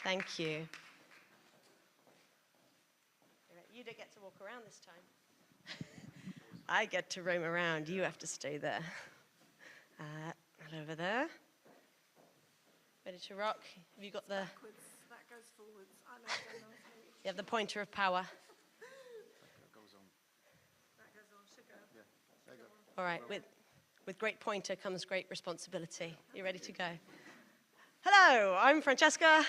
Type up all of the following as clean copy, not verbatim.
Thank you. You don't get to walk around this time. I get to roam around. You have to stay there. And over there. Ready to rock? Have you got the... Backwards. That goes forwards. I know. You have the pointer of power. That goes on. That goes on. Should go. Yeah. There you go. All right. With great pointer comes great responsibility. You ready to go? Hello, I'm Francesca.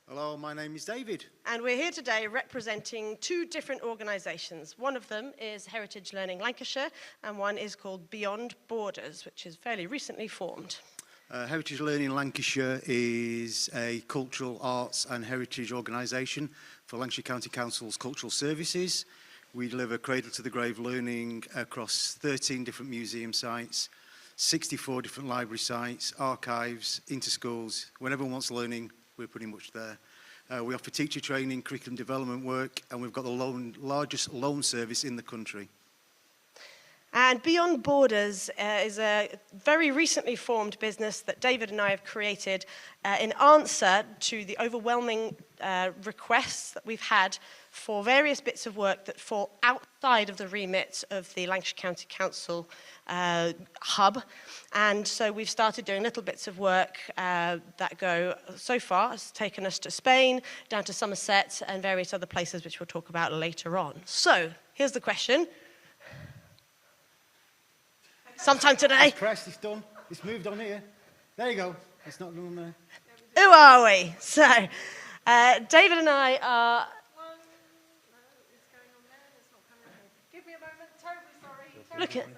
Hello, my name is David. And we're here today representing two different organisations. One of them is Heritage Learning Lancashire, and one is called Beyond Borders, which is fairly recently formed. Heritage Learning Lancashire is a cultural arts and heritage organisation for Lancashire County Council's cultural services. We deliver cradle-to-the-grave learning across 13 different museum sites, 64 different library sites, archives, into schools. When everyone wants learning, we're pretty much there. We offer teacher training, curriculum development work, and we've got the largest loan service in the country. And Beyond Borders is a very recently formed business that David and I have created in answer to the overwhelming requests that we've had for various bits of work that fall outside of the remit of the Lancashire County Council hub. And so we've started doing little bits of work that go, so far, has taken us to Spain, down to Somerset, and various other places which we'll talk about later on. So, here's the question. Sometime today. It's pressed, it's done. It's moved on here. There you go. It's not going there. Who are we? So, David and I are... It's going on there. It's not coming here. Give me a moment. Terribly sorry.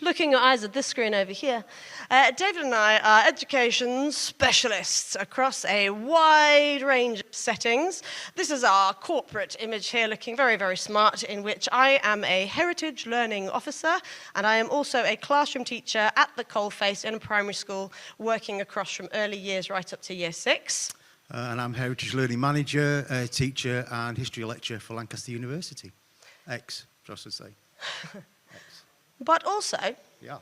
Looking at eyes at this screen over here, David and I are education specialists across a wide range of settings. This is our corporate image here, looking very, very smart, in which I am a heritage learning officer, and I am also a classroom teacher at the coalface in a primary school, working across from early years right up to year 6. And I'm Heritage Learning Manager, teacher and history lecturer for Lancaster University. I should say. But also... Yeah.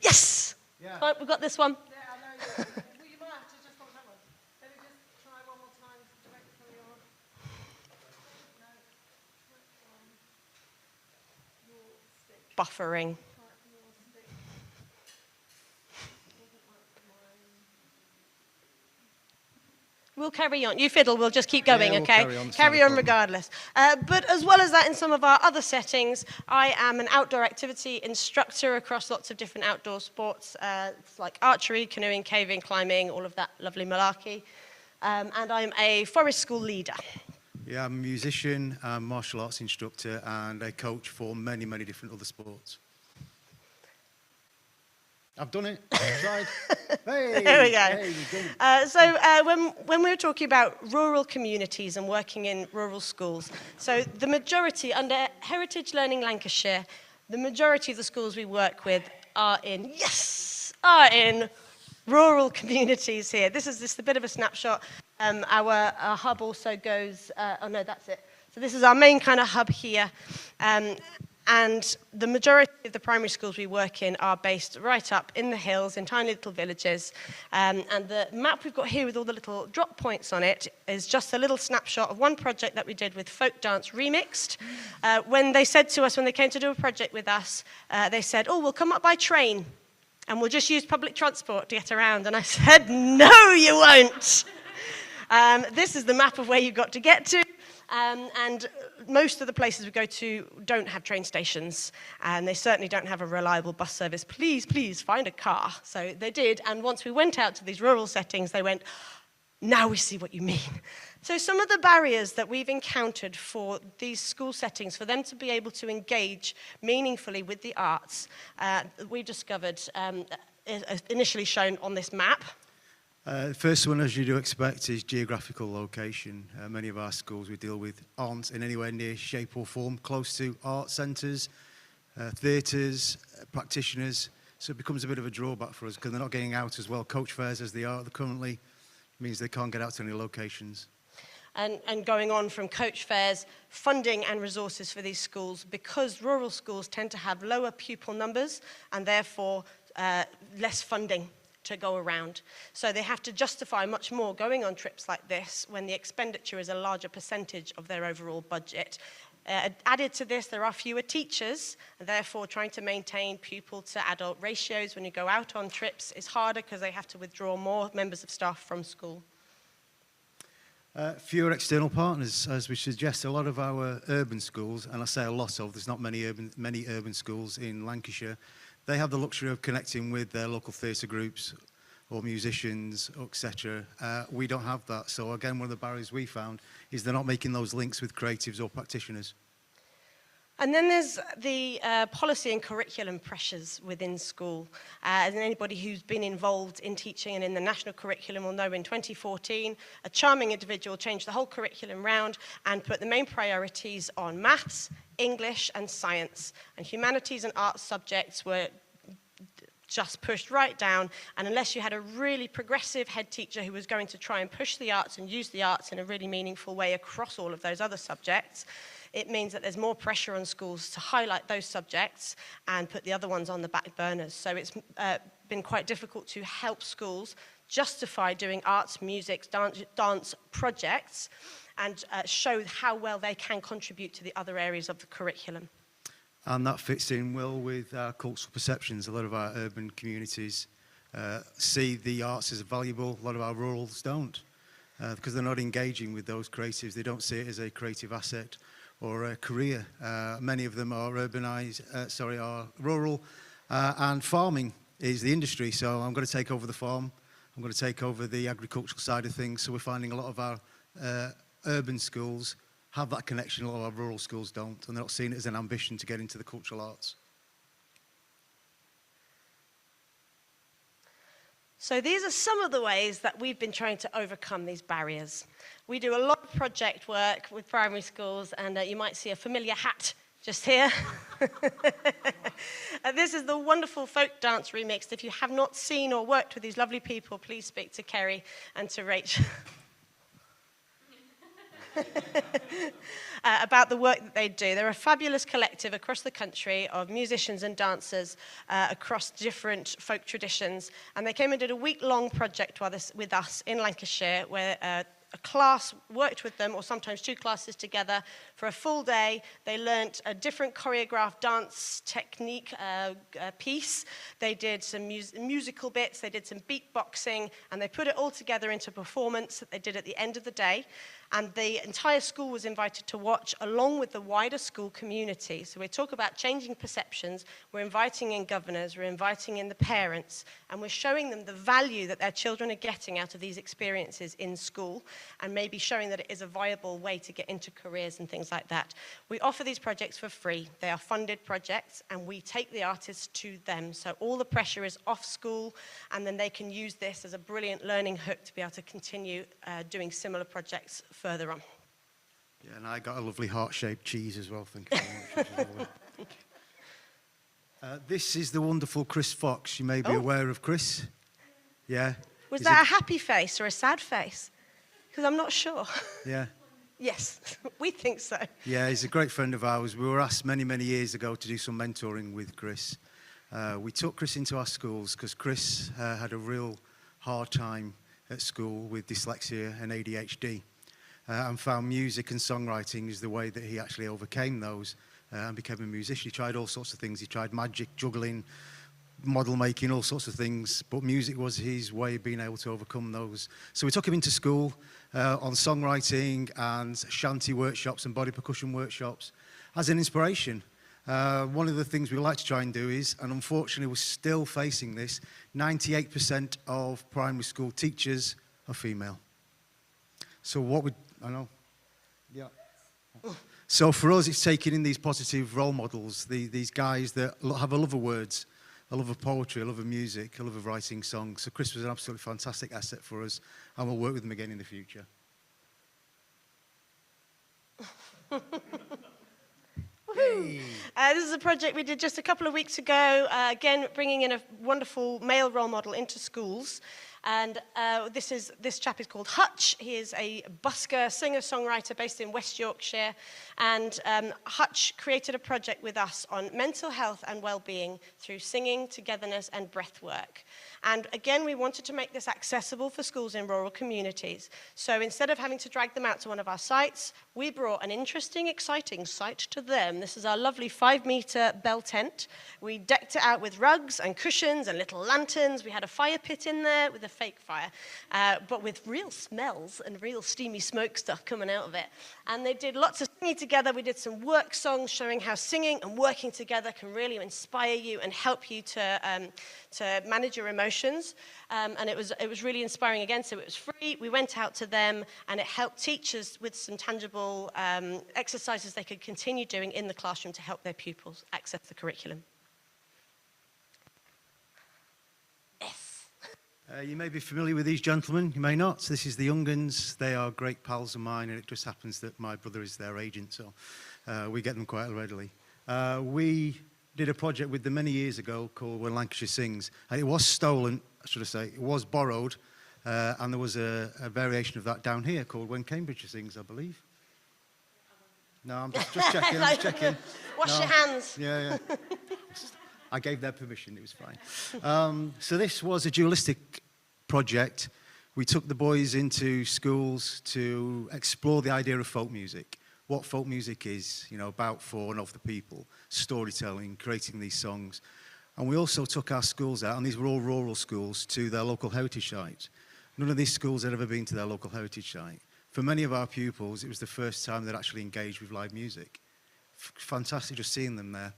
Yes! Yeah. Right, we've got this one. Yeah, I know. Well, you might have to just on that one. Let me just try one more time direct from your... No. Your stick. Buffering. Your stick. We'll carry on. You fiddle, we'll just keep going, we'll okay? Carry on regardless. But as well as that, in some of our other settings, I am an outdoor activity instructor across lots of different outdoor sports, like archery, canoeing, caving, climbing, all of that lovely malarkey. And I'm a forest school leader. Yeah, I'm a musician, martial arts instructor, and a coach for many, many different other sports. I've done it. I've tried. Hey, there we go. Hey, you've done it. When we were talking about rural communities and working in rural schools, so the majority, under Heritage Learning Lancashire, the majority of the schools we work with are in rural communities here. This is just a bit of a snapshot. Our hub also goes, oh no, that's it. So this is our main kind of hub here. And the majority of the primary schools we work in are based right up in the hills, in tiny little villages. And the map we've got here with all the little drop points on it is just a little snapshot of one project that we did with Folk Dance Remixed. When they said to us, when they came to do a project with us, they said, oh, we'll come up by train and we'll just use public transport to get around. And I said, no, you won't. This is the map of where you've got to get to. And most of the places we go to don't have train stations, and they certainly don't have a reliable bus service. Please, please, find a car. So they did, and once we went out to these rural settings, they went, now we see what you mean. So some of the barriers that we've encountered for these school settings, for them to be able to engage meaningfully with the arts, we discovered initially shown on this map. The first one, as you do expect, is geographical location. Many of our schools we deal with aren't in anywhere near shape or form close to art centres, theatres, practitioners, so it becomes a bit of a drawback for us because they're not getting out as well coach fairs as they are currently. Means they can't get out to any locations. And going on from coach fairs, funding and resources for these schools, because rural schools tend to have lower pupil numbers and therefore less funding to go around. So they have to justify much more going on trips like this when the expenditure is a larger percentage of their overall budget. Added to this, there are fewer teachers, and therefore trying to maintain pupil to adult ratios when you go out on trips is harder because they have to withdraw more members of staff from school. Fewer external partners, as we suggest. A lot of our urban schools, and I say a lot of, there's not many urban schools in Lancashire, they have the luxury of connecting with their local theatre groups or musicians, etc. We don't have that. So again, one of the barriers we found is they're not making those links with creatives or practitioners. And then there's the policy and curriculum pressures within school. And anybody who's been involved in teaching and in the national curriculum will know in 2014, a charming individual changed the whole curriculum round and put the main priorities on maths, English and science. And humanities and arts subjects were just pushed right down, and unless you had a really progressive head teacher who was going to try and push the arts and use the arts in a really meaningful way across all of those other subjects, it means that there's more pressure on schools to highlight those subjects and put the other ones on the back burners. So it's been quite difficult to help schools justify doing arts, music, dance projects and show how well they can contribute to the other areas of the curriculum. And that fits in well with our cultural perceptions. A lot of our urban communities see the arts as valuable. A lot of our rurals don't, because they're not engaging with those creatives. They don't see it as a creative asset or a career. Many of them are are rural, and farming is the industry. So I'm going to take over the farm. I'm going to take over the agricultural side of things. So we're finding a lot of our urban schools have that connection. A lot of our rural schools don't, and they're not seeing it as an ambition to get into the cultural arts. So these are some of the ways that we've been trying to overcome these barriers. We do a lot of project work with primary schools, and you might see a familiar hat just here. This is the wonderful folk dance remix. If you have not seen or worked with these lovely people, please speak to Kerry and to Rachel. About the work that they do. They're a fabulous collective across the country of musicians and dancers across different folk traditions, and they came and did a week-long project with us in Lancashire where a class worked with them, or sometimes two classes together, for a full day. They learnt a different choreographed dance technique piece. They did some musical bits, they did some beatboxing, and they put it all together into a performance that they did at the end of the day. And the entire school was invited to watch along with the wider school community. So we talk about changing perceptions. We're inviting in governors, we're inviting in the parents, and we're showing them the value that their children are getting out of these experiences in school, and maybe showing that it is a viable way to get into careers and things like that. We offer these projects for free. They are funded projects, and we take the artists to them. So all the pressure is off school, and then they can use this as a brilliant learning hook to be able to continue doing similar projects further on. Yeah, and I got a lovely heart-shaped cheese as well, thank you very much. This is the wonderful Chris Fox. You may be aware of Chris. Yeah. Was that a happy face or a sad face? Because I'm not sure. Yeah. Yes, we think so. Yeah, he's a great friend of ours. We were asked many, many years ago to do some mentoring with Chris. We took Chris into our schools because Chris had a real hard time at school with dyslexia and ADHD. And found music and songwriting is the way that he actually overcame those and became a musician. He tried all sorts of things. He tried magic, juggling, model making, all sorts of things. But music was his way of being able to overcome those. So we took him into school on songwriting and shanty workshops and body percussion workshops as an inspiration. One of the things we like to try and do is, and unfortunately we're still facing this, 98% of primary school teachers are female. So what would, I know, yeah. So for us, it's taking in these positive role models, these guys that have a love of words, a love of poetry, a love of music, a love of writing songs. So Chris was an absolutely fantastic asset for us, and we'll work with him again in the future. This is a project we did just a couple of weeks ago, again bringing in a wonderful male role model into schools. And this chap is called Hutch. He is a busker, singer-songwriter based in West Yorkshire. And Hutch created a project with us on mental health and well-being through singing, togetherness, and breath work. And again, we wanted to make this accessible for schools in rural communities. So instead of having to drag them out to one of our sites, we brought an interesting, exciting site to them. This is our lovely 5-metre bell tent. We decked it out with rugs and cushions and little lanterns. We had a fire pit in there with a fake fire, but with real smells and real steamy smoke stuff coming out of it. And they did lots of singing together. We did some work songs showing how singing and working together can really inspire you and help you to manage your emotions. And it was really inspiring again, so it was free. We went out to them, and it helped teachers with some tangible exercises they could continue doing in the classroom to help their pupils access the curriculum. Yes. You may be familiar with these gentlemen, you may not. This is the Young'uns. They are great pals of mine, and it just happens that my brother is their agent, so we get them quite readily. We did a project with them many years ago called When Lancashire Sings, and it was stolen, should I say, it was borrowed, and there was a variation of that down here called When Cambridgeshire Sings, I believe. No, I'm just checking, I'm just checking. Wash your hands. Yeah. I gave their permission, it was fine. So this was a dualistic project. We took the boys into schools to explore the idea of folk music. What folk music is, about, for and of the people, storytelling, creating these songs. And we also took our schools out, and these were all rural schools, to their local heritage site. None of these schools had ever been to their local heritage site. For many of our pupils, it was the first time they'd actually engaged with live music. Fantastic just seeing them there,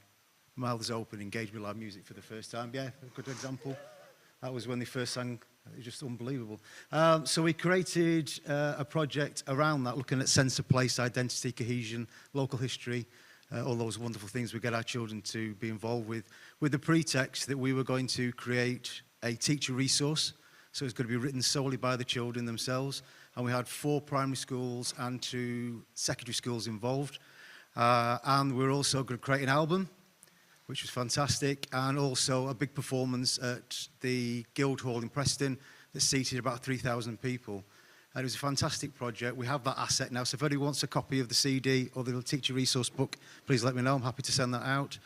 mouths open, engaged with live music for the first time. Yeah, a good example. That was when they first sang. It was just unbelievable. So we created a project around that, looking at sense of place, identity, cohesion, local history, all those wonderful things we get our children to be involved with the pretext that we were going to create a teacher resource. So it's going to be written solely by the children themselves. And we had 4 primary schools and 2 secondary schools involved. And we're also going to create an album, which was fantastic, and also a big performance at the Guildhall in Preston that seated about 3,000 people. And it was a fantastic project. We have that asset now, so if anybody wants a copy of the CD or the teacher resource book, please let me know. I'm happy to send that out.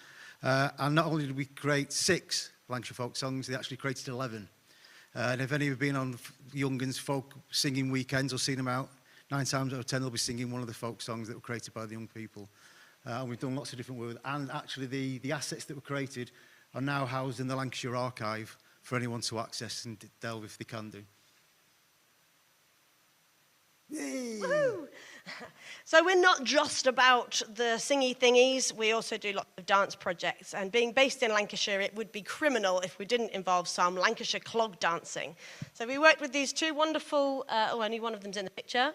And not only did we create 6 Lancashire folk songs, they actually created 11. And if any of you have been on Young'uns folk singing weekends or seen them out, 9 times out of 10 they'll be singing one of the folk songs that were created by the young people. And we've done lots of different work. And actually the assets that were created are now housed in the Lancashire archive for anyone to access and delve if they can do. Yay! Woo! So we're not just about the singy thingies, we also do lots of dance projects. And being based in Lancashire, it would be criminal if we didn't involve some Lancashire clog dancing. So we worked with these 2 wonderful, only one of them's in the picture.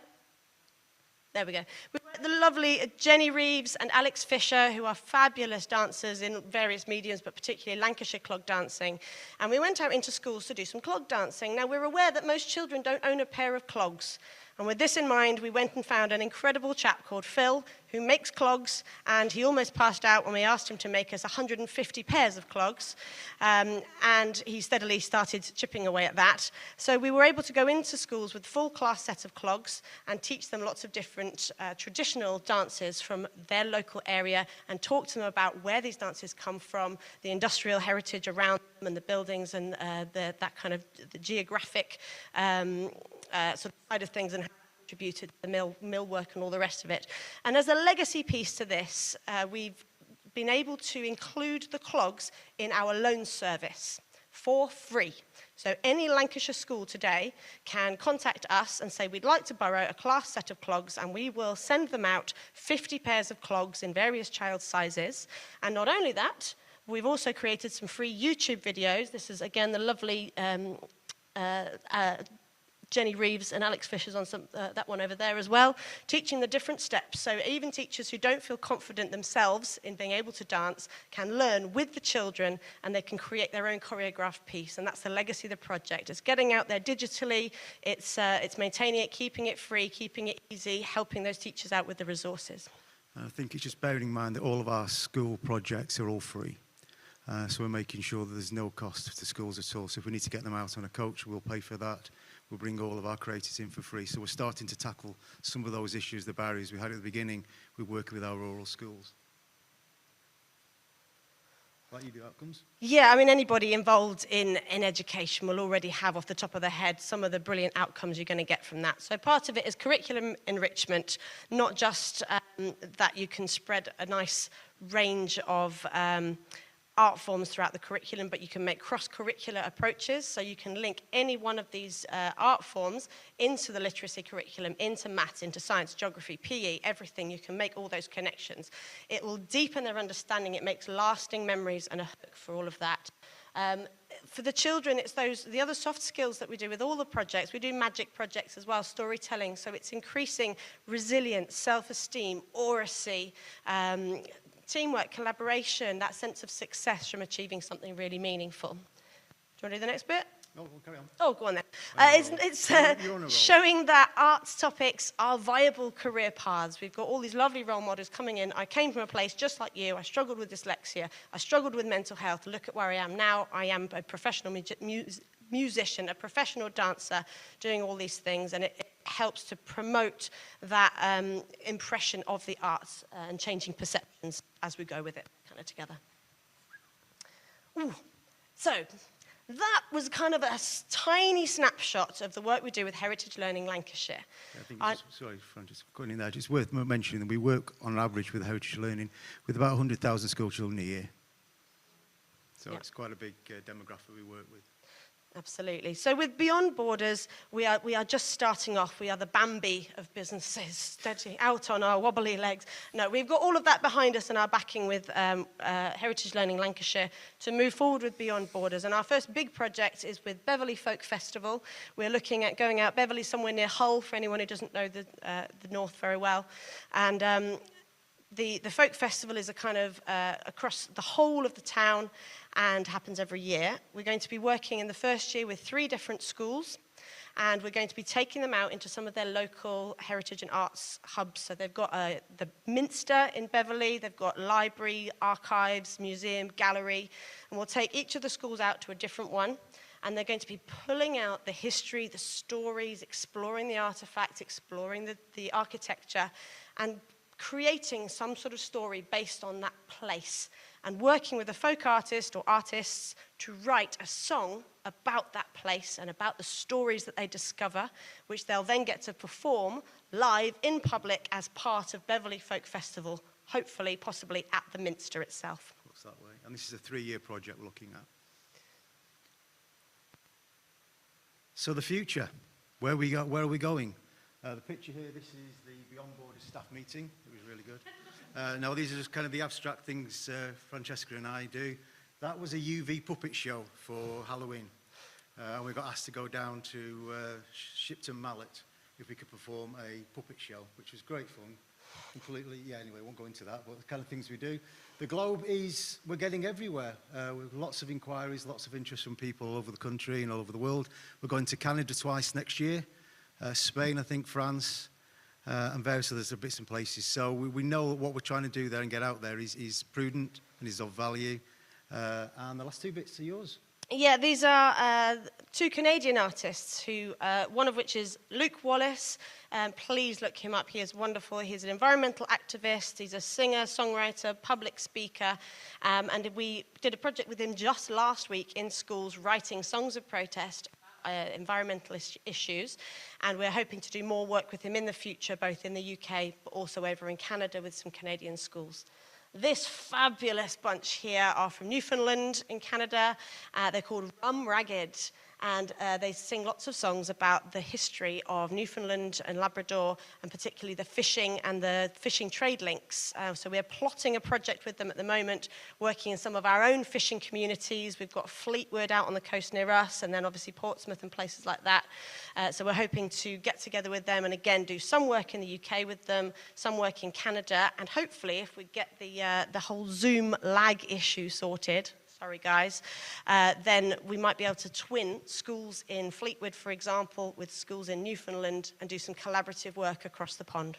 There we go. We worked with the lovely Jenny Reeves and Alex Fisher, who are fabulous dancers in various mediums, but particularly Lancashire clog dancing. And we went out into schools to do some clog dancing. Now, we're aware that most children don't own a pair of clogs. And with this in mind, we went and found an incredible chap called Phil, who makes clogs, and he almost passed out when we asked him to make us 150 pairs of clogs. And he steadily started chipping away at that. So we were able to go into schools with a full class set of clogs and teach them lots of different traditional dances from their local area and talk to them about where these dances come from, the industrial heritage around them and the buildings and that kind of the geographic sort of side of things and how it contributed to the mill work and all the rest of it. And as a legacy piece to this, we've been able to include the clogs in our loan service for free. So any Lancashire school today can contact us and say, we'd like to borrow a class set of clogs, and we will send them out 50 pairs of clogs in various child sizes. And not only that, we've also created some free YouTube videos. This is, again, the lovely Jenny Reeves and Alex Fisher's on that one over there as well, teaching the different steps. So even teachers who don't feel confident themselves in being able to dance can learn with the children, and they can create their own choreographed piece. And that's the legacy of the project. It's getting out there digitally, it's maintaining it, keeping it free, keeping it easy, helping those teachers out with the resources. I think it's just bearing in mind that all of our school projects are all free. So we're making sure that there's no cost to schools at all. So if we need to get them out on a coach, we'll pay for that. We'll bring all of our creators in for free. So we're starting to tackle some of those issues, the barriers we had at the beginning. We're working with our rural schools. Like you do outcomes? Yeah, I mean, anybody involved in education will already have off the top of their head some of the brilliant outcomes you're going to get from that. So part of it is curriculum enrichment, not just that you can spread a nice range of art forms throughout the curriculum, but you can make cross-curricular approaches, so you can link any one of these art forms into the literacy curriculum, into maths, into science, geography, PE, everything. You can make all those connections. It will deepen their understanding. It makes lasting memories and a hook for all of that. For the children, it's the other soft skills that we do with all the projects. We do magic projects as well, storytelling, so it's increasing resilience, self-esteem, oracy, teamwork, collaboration, that sense of success from achieving something really meaningful. Do you want to do the next bit? No, we'll carry on. Oh, go on then. It's You're on a roll. showing that arts topics are viable career paths. We've got all these lovely role models coming in. I came from a place just like you. I struggled with dyslexia. I struggled with mental health. Look at where I am now. I am a professional musician, a professional dancer, doing all these things, and it helps to promote that impression of the arts and changing perceptions as we go with it kind of together. Ooh. So that was kind of a tiny snapshot of the work we do with Heritage Learning Lancashire. I think sorry, Francesca, going in there, just worth mentioning that we work on average with Heritage Learning with about 100,000 school children a year. So it's quite a big demographic we work with. Absolutely. So with Beyond Borders, we are just starting off. We are the Bambi of businesses, steady out on our wobbly legs. No, we've got all of that behind us and our backing with Heritage Learning Lancashire to move forward with Beyond Borders. And our first big project is with Beverley Folk Festival. We're looking at going out. Beverley somewhere near Hull, for anyone who doesn't know the north very well. And the Folk Festival is a kind of across the whole of the town and happens every year. We're going to be working in the first year with 3 different schools, and we're going to be taking them out into some of their local heritage and arts hubs. So they've got the Minster in Beverley, they've got library, archives, museum, gallery, and we'll take each of the schools out to a different one, and they're going to be pulling out the history, the stories, exploring the artifacts, exploring the architecture, and creating some sort of story based on that place, and working with a folk artist or artists to write a song about that place and about the stories that they discover, which they'll then get to perform live in public as part of Beverley Folk Festival, hopefully, possibly at the Minster itself. Looks that way. And this is a 3-year project we're looking at. So the future, where are we going? The picture here, this is the Beyond Borders staff meeting. It was really good. Now, these are just kind of the abstract things Francesca and I do. That was a UV puppet show for Halloween. And we got asked to go down to Shipton Mallet if we could perform a puppet show, which was great fun. Completely, anyway, won't go into that, but the kind of things we do. The Globe is, we're getting everywhere. With lots of inquiries, lots of interest from people all over the country and all over the world. We're going to Canada twice next year. Spain, I think, France, and various other bits and places. So we know what we're trying to do there and get out there is prudent and is of value. And the last 2 bits are yours. Yeah, these are 2 Canadian artists, who one of which is Luke Wallace. Please look him up. He is wonderful. He's an environmental activist. He's a singer, songwriter, public speaker. And we did a project with him just last week in schools, writing songs of protest, environmental issues, and we're hoping to do more work with him in the future, both in the UK but also over in Canada with some Canadian schools. This fabulous bunch here are from Newfoundland in Canada. They're called Rum Ragged, and they sing lots of songs about the history of Newfoundland and Labrador, and particularly the fishing and the fishing trade links. So we're plotting a project with them at the moment, working in some of our own fishing communities. We've got Fleetwood out on the coast near us, and then obviously Portsmouth and places like that. So we're hoping to get together with them and again do some work in the UK with them, some work in Canada, and hopefully if we get the whole Zoom lag issue sorted, sorry guys, then we might be able to twin schools in Fleetwood, for example, with schools in Newfoundland and do some collaborative work across the pond.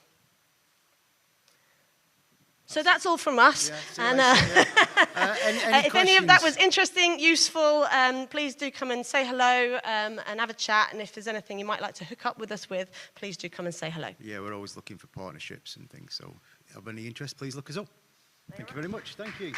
So that's all from us. Yeah, And any if any of that was questions? interesting, useful, please do come and say hello and have a chat. And if there's anything you might like to hook up with us with, please do come and say hello. Yeah, we're always looking for partnerships and things. So if you have any interest, please look us up. Thank you very much. Thank you.